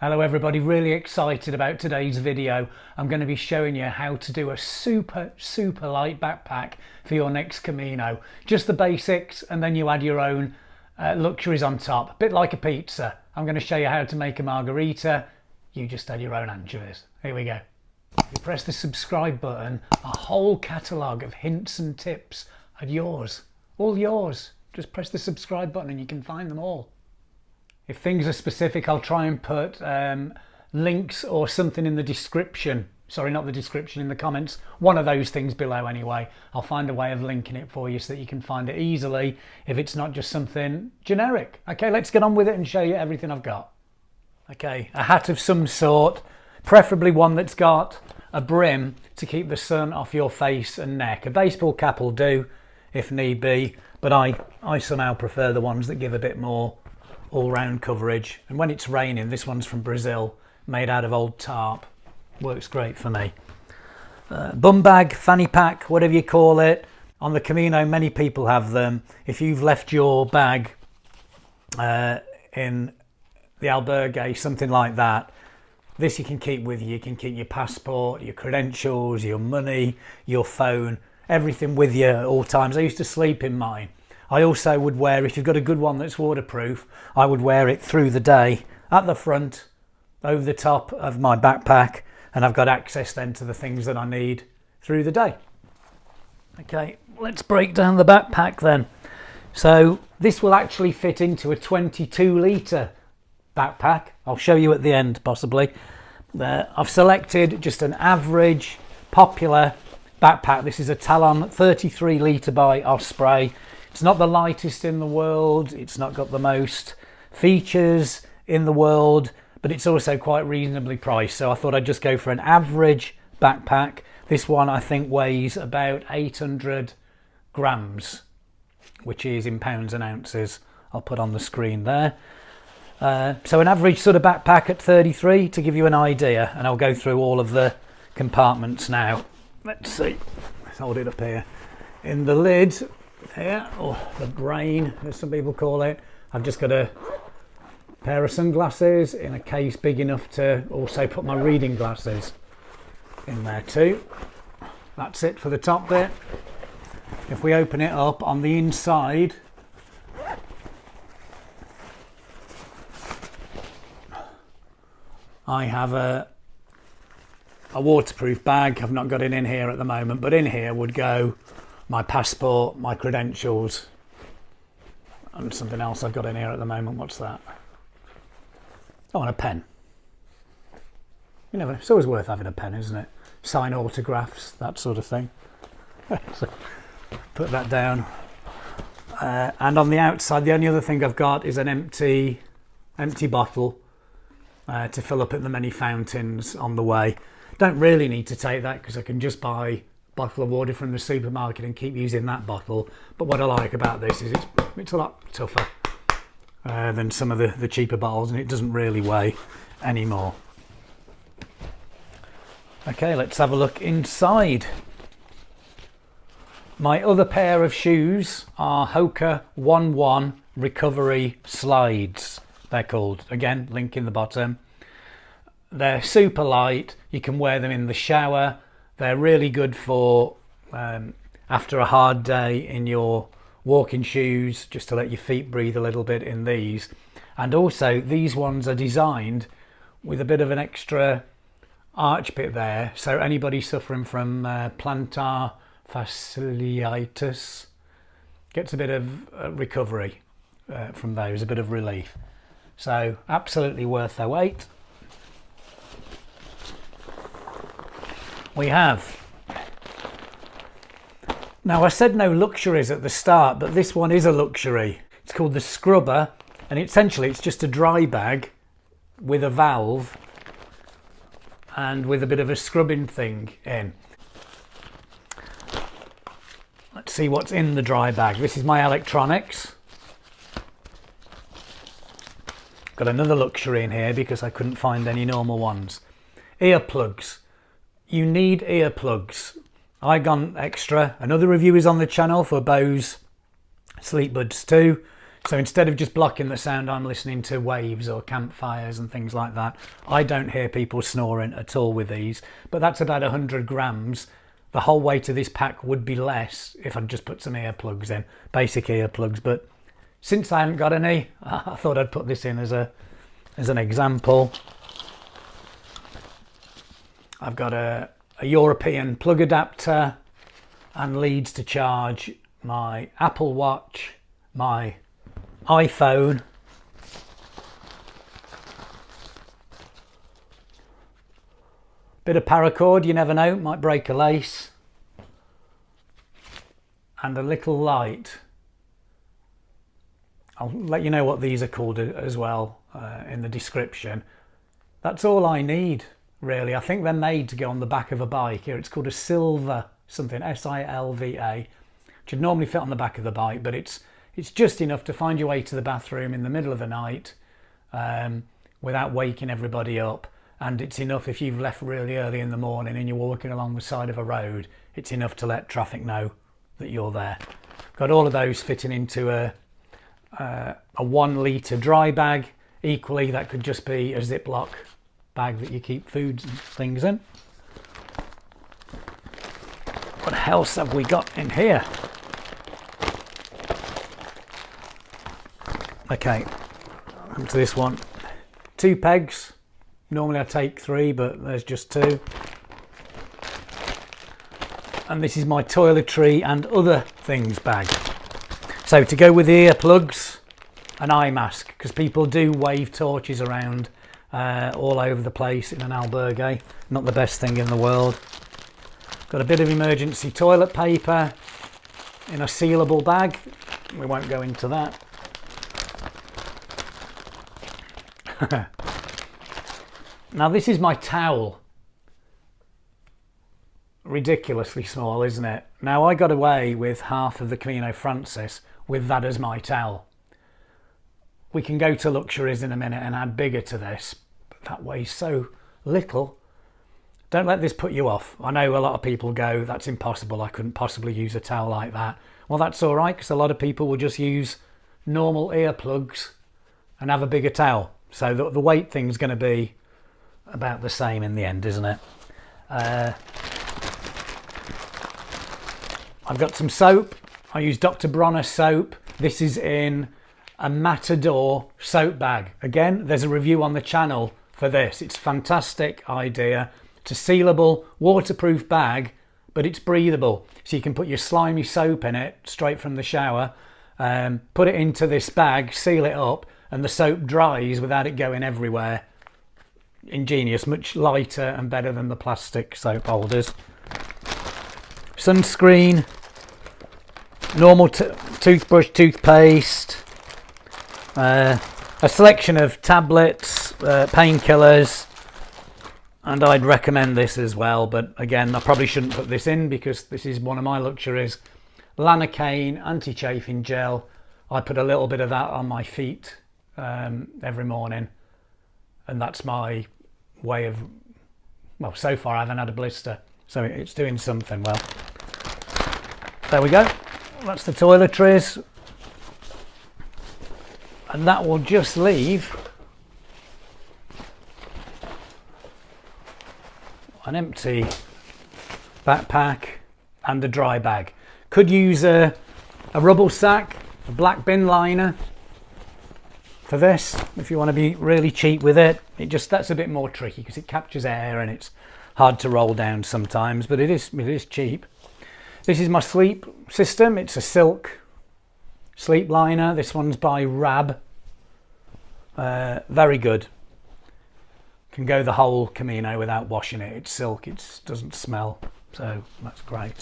Hello everybody, really excited about today's video. I'm going to be showing you how to do a super light backpack for your next Camino. Just the basics and then you add your own luxuries on top, a bit like a pizza. I'm going to show you how to make a margarita, you just add your own anchovies. Here we go. If you press the subscribe button, a whole catalogue of hints and tips are yours, all yours. Just press the subscribe button and you can find them all. If things are specific, I'll try and put links or something in the description. Sorry, not the description, in the comments. One of those things below anyway. I'll find a way of linking it for you so that you can find it easily if it's not just something generic. Okay, let's get on with it and show you everything I've got. Okay, a hat of some sort, preferably one that's got a brim to keep the sun off your face and neck. A baseball cap will do if need be, but I somehow prefer the ones that give a bit more all-round coverage. And when it's raining, this one's from Brazil, made out of old tarp, works great for me. Bum bag, fanny pack, whatever you call it. On the Camino, many people have them. If you've left your bag in the albergue, something like that, this you can keep with you. You can keep your passport, your credentials, your money, your phone, everything with you at all times. I used to sleep in mine. I also would wear, if you've got a good one that's waterproof, I would wear it through the day at the front, over the top of my backpack, and I've got access then to the things that I need through the day. Okay, let's break down the backpack then. So this will actually fit into a 22-litre backpack. I'll show you at the end possibly. I've selected just an average popular backpack. This is a Talon 33-litre by Osprey. It's not the lightest in the world, it's not got the most features in the world, but it's also quite reasonably priced. So I thought I'd just go for an average backpack. This one I think weighs about 800 grams, which is in pounds and ounces. I'll put on the screen there. So an average sort of backpack at 33 to give you an idea, and I'll go through all of the compartments now. Let's see, let's hold it up here. In the lid, here, or the brain as some people call it, I've just got a pair of sunglasses in a case big enough to also put my reading glasses in there too. That's it for the top bit. If we open it up, on the inside I have a waterproof bag. I've not got it in here at the moment, but in here would go my passport, my credentials, and something else I've got in here at the moment. What's that? Oh, and a pen. You never, it's always worth having a pen, isn't it? Sign autographs, that sort of thing. So put that down. And on the outside, the only other thing I've got is an empty bottle to fill up at the many fountains on the way. Don't really need to take that because I can just buy bottle of water from the supermarket and keep using that bottle. But what I like about this is it's a lot tougher than some of the cheaper bottles, and it doesn't really weigh anymore. Okay, let's have a look inside. My other pair of shoes are Hoka 1-1 Recovery Slides, they're called. Again, link in the bottom. They're super light, you can wear them in the shower. They're really good for after a hard day in your walking shoes, just to let your feet breathe a little bit in these. And also these ones are designed with a bit of an extra arch bit there, so anybody suffering from plantar fasciitis gets a bit of recovery from those, a bit of relief. So absolutely worth their weight. We have, now I said no luxuries at the start, but this one is a luxury. It's called the Scrubber, and essentially it's just a dry bag with a valve and with a bit of a scrubbing thing in. Let's see what's in the dry bag. This is my electronics. Got another luxury in here because I couldn't find any normal ones. Earplugs. You need earplugs. I gone extra. Another review is on the channel for Bose Sleep Buds 2. So instead of just blocking the sound, I'm listening to waves or campfires and things like that. I don't hear people snoring at all with these, but that's about 100 grams. The whole weight of this pack would be less if I'd just put some earplugs in, basic earplugs. But since I haven't got any, I thought I'd put this in as an example. I've got a European plug adapter and leads to charge my Apple Watch, my iPhone, bit of paracord, you never know, might break a lace, and a little light. I'll let you know what these are called as well in the description. That's all I need, really. I think they're made to go on the back of a bike. Here it's called a Silva something, S-I-L-V-A, which would normally fit on the back of the bike, but it's just enough to find your way to the bathroom in the middle of the night without waking everybody up. And it's enough if you've left really early in the morning and you're walking along the side of a road, it's enough to let traffic know that you're there. Got all of those fitting into a 1 litre dry bag. Equally, that could just be a Ziploc bag that you keep foods and things in. What else have we got in here? Okay, come to this one. 2 pegs. Normally I take 3, but there's just 2. And this is my toiletry and other things bag. So to go with the earplugs, an eye mask, because people do wave torches around all over the place in an albergue. Not the best thing in the world. Got a bit of emergency toilet paper in a sealable bag. We won't go into that. Now this is my towel. Ridiculously small, isn't it? Now I got away with half of the Camino Frances with that as my towel. We can go to luxuries in a minute and add bigger to this, but that weighs so little. Don't let this put you off. I know a lot of people go, that's impossible, I couldn't possibly use a towel like that. Well, that's all right, because a lot of people will just use normal earplugs and have a bigger towel. So the weight thing's going to be about the same in the end, isn't it? I've got some soap. I use Dr. Bronner soap. This is in a Matador soap bag. Again, there's a review on the channel for this. It's a fantastic idea. It's a sealable, waterproof bag, but it's breathable. So you can put your slimy soap in it straight from the shower, put it into this bag, seal it up, and the soap dries without it going everywhere. Ingenious, much lighter and better than the plastic soap holders. Sunscreen, normal toothbrush, toothpaste, a selection of tablets, painkillers, and I'd recommend this as well, but again I probably shouldn't put this in because this is one of my luxuries. Lanacane anti-chafing gel. I put a little bit of that on my feet every morning, and that's my way of, well, so far I haven't had a blister, so it's doing something well. There we go, that's the toiletries, and that will just leave an empty backpack and a dry bag. Could use a rubble sack, a black bin liner for this if you want to be really cheap with it. That's a bit more tricky because it captures air and it's hard to roll down sometimes, but it is cheap. This is my sleep system. It's a silk sleep liner. This one's by Rab. Very good. Can go the whole Camino without washing it. It's silk, it doesn't smell, so that's great.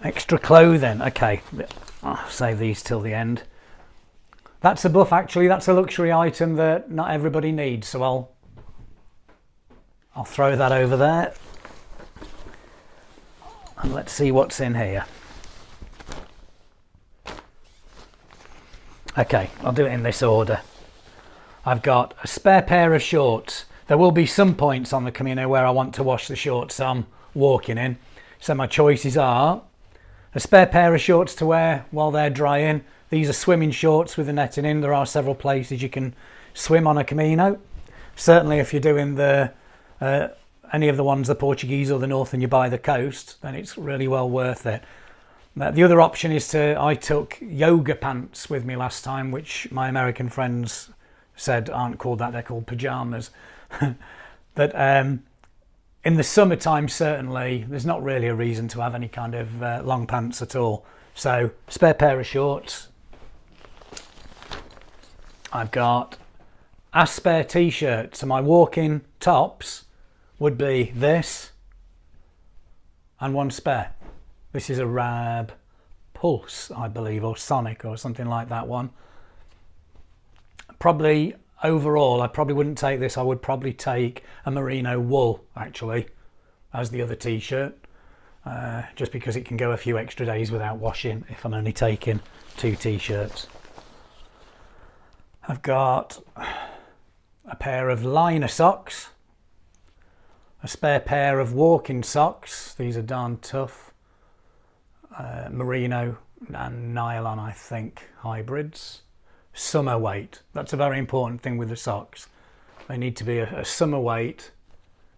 Extra clothing. Okay, I'll save these till the end. That's a buff, actually. That's a luxury item that not everybody needs, so I'll throw that over there. And let's see what's in here. Okay, I'll do it in this order. I've got a spare pair of shorts. There will be some points on the Camino where I want to wash the shorts I'm walking in. So my choices are A spare pair of shorts to wear while they're drying. These are swimming shorts with the netting in. There are several places you can swim on a Camino. Certainly if you're doing the any of the ones, the Portuguese or the North, and you're by the coast, then it's really well worth it. The other option is I took yoga pants with me last time, which my American friends said aren't called that, they're called pyjamas. But in the summertime, certainly, there's not really a reason to have any kind of long pants at all. So, spare pair of shorts. I've got a spare t-shirt. So my walking tops would be this and one spare. This is a Rab Pulse, I believe, or Sonic or something like that one. Probably overall, I probably wouldn't take this. I would probably take a merino wool, actually, as the other t-shirt. Just because it can go a few extra days without washing if I'm only taking 2 t-shirts. I've got a pair of liner socks, a spare pair of walking socks. These are darn tough. Merino and nylon, I think, hybrids. Summer weight. That's a very important thing with the socks. They need to be a summer weight,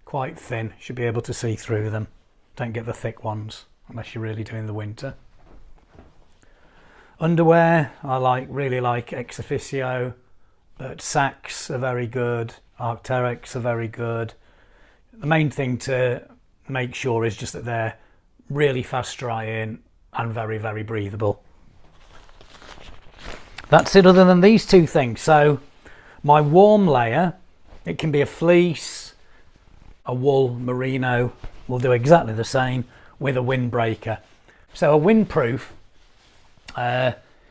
quite thin. Should be able to see through them. Don't get the thick ones unless you're really doing the winter. Underwear, I really like ex officio, but Saks are very good, Arc'teryx are very good. The main thing to make sure is just that they're really fast drying and very, very breathable. That's it other than these 2 things. So my warm layer, it can be a fleece, a wool, merino. We'll do exactly the same with a windbreaker. So a windproof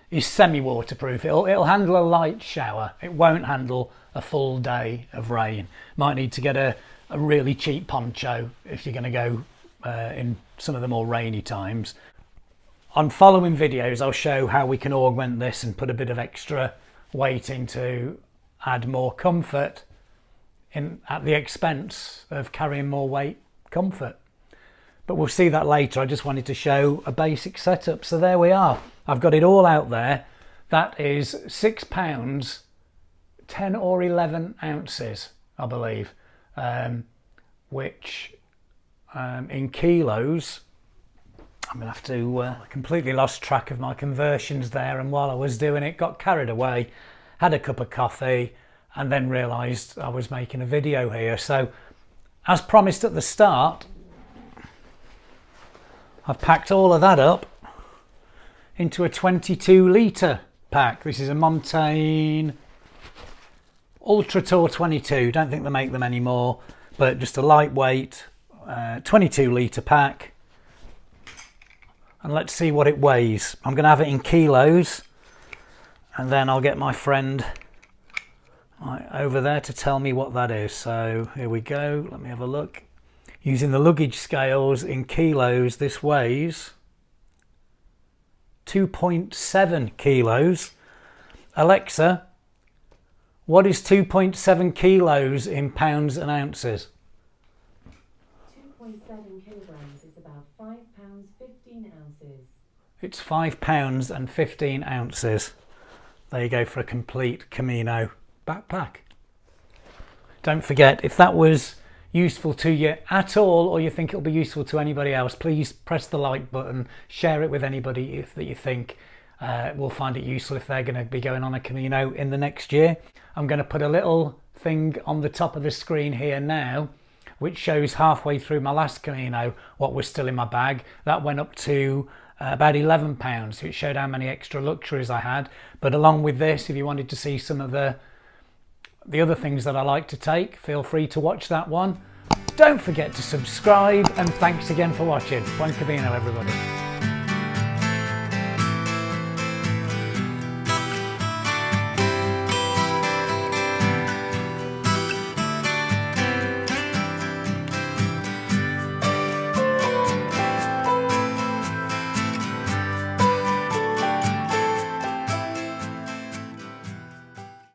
is semi-waterproof. It'll handle a light shower. It won't handle a full day of rain. Might need to get a really cheap poncho if you're going to go in some of the more rainy times. On following videos, I'll show how we can augment this and put a bit of extra weight in to add more comfort at the expense of carrying more weight comfort. But we'll see that later. I just wanted to show a basic setup. So there we are. I've got it all out there. That is £6, 10 or 11 ounces, I believe, which in kilos, I'm going to have to, I completely lost track of my conversions there, and while I was doing it, got carried away, had a cup of coffee, and then realised I was making a video here. So, as promised at the start, I've packed all of that up into a 22 litre pack. This is a Montane Ultra Tour 22. Don't think they make them anymore, but just a lightweight 22 litre pack. And let's see what it weighs. I'm going to have it in kilos, and then I'll get my friend over there to tell me what that is. So here we go. Let me have a look. Using the luggage scales in kilos, this weighs 2.7 kilos. Alexa, what is 2.7 kilos in pounds and ounces? 2.7 kilograms is about 5 pounds 15 ounces. It's 5 pounds and 15 ounces. There you go for a complete Camino backpack. Don't forget, if that was useful to you at all, or you think it'll be useful to anybody else, please press the like button, share it with anybody that you think will find it useful if they're going to be going on a Camino in the next year. I'm going to put a little thing on the top of the screen here now, which shows halfway through my last Camino what was still in my bag. That went up to about £11, so it showed how many extra luxuries I had. But along with this, if you wanted to see some of the other things that I like to take, feel free to watch that one. Don't forget to subscribe, and thanks again for watching. Buen Camino, everybody.